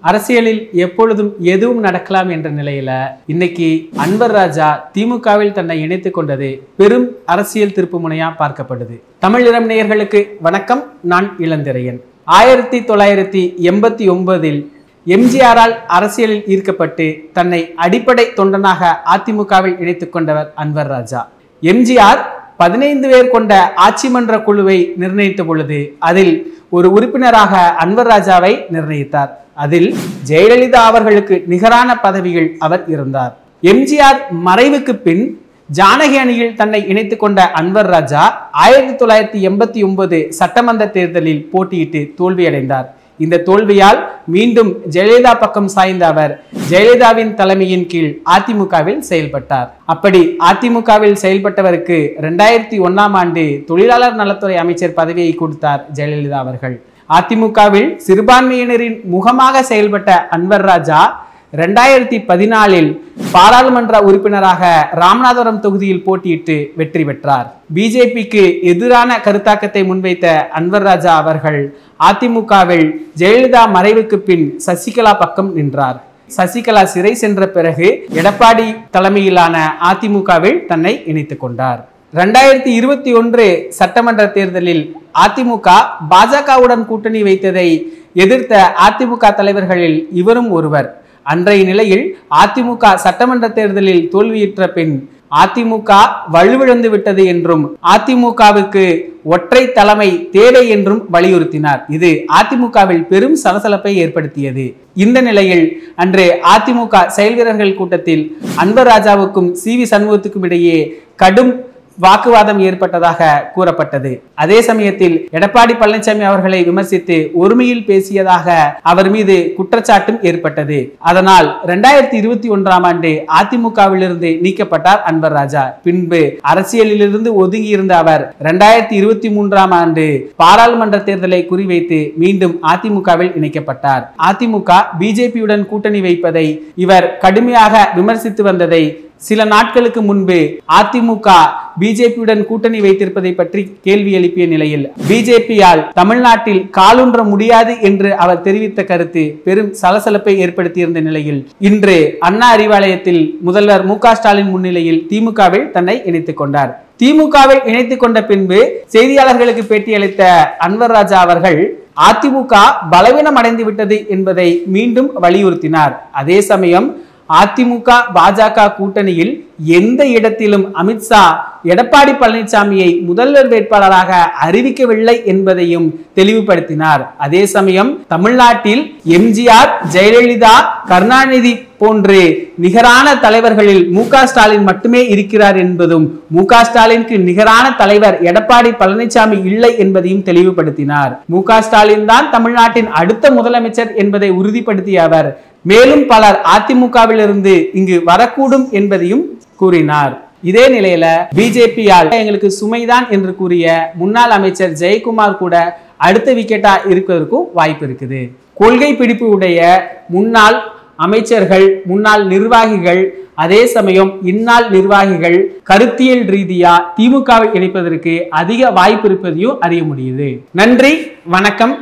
அரசியலில் எப்பொழுதும் எதுவும் நடக்கலாம் என்ற நிலையில இன்னைக்கு அன்வர் ராஜா திமுகவில் தன்னை இணைத்துக் கொண்டது பெரும் அரசியல் திருப்புமுனையா பார்க்கப்படுது. தமிழ் நிறம் நேயர்களுக்கு வணக்கம். நான் இளந்திரையன். 1989 எம்ஜிஆரால் அரசியலில் ஈர்க்கப்பட்டு தன்னை அடிப்படை தொண்டனாக அதிமுகவில் இணைத்துக் கொண்டவர் அன்வர் ராஜா. எம்ஜிஆர் 15 பேர் கொண்ட ஆட்சி மன்ற குழுவை நிர்ணயித்த பொழுது அதில் ஒரு உறுப்பினராக அன்வர் ராஜாவை நிர்ணயித்தார். அதில் ஜெயலலிதா அவர்களுக்கு நிகரான பதவியில் அவர் இருந்தார். எம்ஜிஆர் மறைவுக்கு பின் ஜானகி அணியில் தன்னை இணைத்துக் கொண்ட அன்வர் ராஜா 1989 சட்டமன்ற தேர்தலில் போட்டியிட்டு தோல்வியடைந்தார். இந்த தோல்வியால் மீண்டும் ஜெயலலிதா பக்கம் சாய்ந்த அவர் ஜெயலலிதாவின் தலைமையின் கீழ் அதிமுகவில் செயல்பட்டார். அப்படி அதிமுகவில் செயல்பட்டவருக்கு 2001ஆம் ஆண்டு தொழிலாளர் நலத்துறை அமைச்சர் பதவியை கொடுத்தார் ஜெயலலிதா அவர்கள். அதிமுகவில் சிறுபான்மையினரின் முகமாக செயல்பட்ட அன்வர் ராஜா 2014 பாராளுமன்ற உறுப்பினராக ராமநாதபுரம் தொகுதியில் போட்டியிட்டு வெற்றி பெற்றார். பிஜேபிக்கு எதிரான கருத்தாக்கத்தை முன்வைத்த அன்வர் ராஜா அவர்கள் அதிமுகவில் ஜெயலலிதா மறைவுக்கு பின் சசிகலா பக்கம் நின்றார். சசிகலா சிறை சென்ற பிறகு எடப்பாடி தலைமையிலான அதிமுகவில் தன்னை இணைத்துக் கொண்டார். 2021 சட்டமன்ற தேர்தலில் அதிமுக பாஜகவுடன் கூட்டணி வைத்ததை எதிர்த்த அதிமுக தலைவர்களில் இவரும் ஒருவர். அன்றைய நிலையில் அதிமுக சட்டமன்ற தேர்தலில் தோல்வியுற்ற பின் அதிமுக வலுவிழந்து விட்டது என்றும் அதிமுகவுக்கு ஒற்றை தலைமை தேவை என்றும் வலியுறுத்தினார். இது அதிமுகவில் பெரும் சலசலப்பை ஏற்படுத்தியது. இந்த நிலையில் அன்று அதிமுக செயல் வீரர்கள் கூட்டத்தில் அன்வர் ராஜாவுக்கும் சி.வி. சண்முகத்துக்கும் இடையே கடும் வாக்குவாதம் ஏற்பட்டதாக கூறப்பட்டது. அதே சமயத்தில் எடப்பாடி பழனிசாமி அவர்களை விமர்சித்து ஒருமையில் பேசியதாக அவர் மீது குற்றச்சாட்டும் ஏற்பட்டது. அதனால் 2021ஆம் ஆண்டு அதிமுகவிலிருந்து நீக்கப்பட்டார் அன்வர் ராஜா. பின்பு அரசியலிலிருந்து ஒதுங்கி இருந்த அவர் 2023ஆம் ஆண்டு பாராளுமன்ற தேர்தலை குறிவைத்து மீண்டும் அதிமுகவில் இணைக்கப்பட்டார். அதிமுக பிஜேபியுடன் கூட்டணி வைப்பதை இவர் கடுமையாக விமர்சித்து வந்ததை சில நாட்களுக்கு முன்பு அதிமுக பிஜேபியுடன் கூட்டணி வைத்திருப்பதை பற்றி கேள்வி எழுப்பிய நிலையில் பிஜேபியால் தமிழ்நாட்டில் காலூன்ற முடியாது என்று அவர் தெரிவித்த கருத்து பெரும் சலசலப்பை ஏற்படுத்தியிருந்த நிலையில் இன்று அண்ணா அறிவாலயத்தில் முதல்வர் மு.க. ஸ்டாலின் முன்னிலையில் திமுகவில் தன்னை இணைத்துக் கொண்டார். திமுகவில் இணைத்துக் கொண்ட பின்பு செய்தியாளர்களுக்கு பேட்டியளித்த அன்வர் ராஜா அவர்கள் அதிமுக பலவீனம் அடைந்து விட்டது என்பதை மீண்டும் வலியுறுத்தினார். அதே சமயம் அதிமுக பாஜக கூட்டணியில் எந்த இடத்திலும் அமித்ஷா எடப்பாடி பழனிசாமியை முதல்வர் வேட்பாளராக அறிவிக்கவில்லை என்பதையும் தெளிவுபடுத்தினார். அதே சமயம் தமிழ்நாட்டில் எம்ஜிஆர், ஜெயலலிதா, கருணாநிதி போன்று நிகரான தலைவர்களில் மு.க. ஸ்டாலின் மட்டுமே இருக்கிறார் என்பதும் மு.க. ஸ்டாலினுக்கு நிகரான தலைவர் எடப்பாடி பழனிசாமி இல்லை என்பதையும் தெளிவுபடுத்தினார். மு.க. ஸ்டாலின் தான் தமிழ்நாட்டின் அடுத்த முதலமைச்சர் என்பதை உறுதிப்படுத்திய அவர் மேலும் பலர் அதிமுகவில் இருந்து இங்கு வரக்கூடும் என்பதையும் கூறினார். இதே நிலையில பிஜேபியால் எங்களுக்கு சுமைதான் என்று கூறிய முன்னாள் அமைச்சர் ஜெயக்குமார் கூட அடுத்த விக்கெட்டா இருப்பதற்கும் வாய்ப்பு இருக்குது. கொள்கை பிடிப்பு உடைய முன்னாள் அமைச்சர்கள், முன்னாள் நிர்வாகிகள், அதே சமயம் இந்நாள் நிர்வாகிகள் கருத்தியல் ரீதியா திமுகவை இணைப்பதற்கு அதிக வாய்ப்பு இருப்பதையும் அறிய முடியுது. நன்றி, வணக்கம்.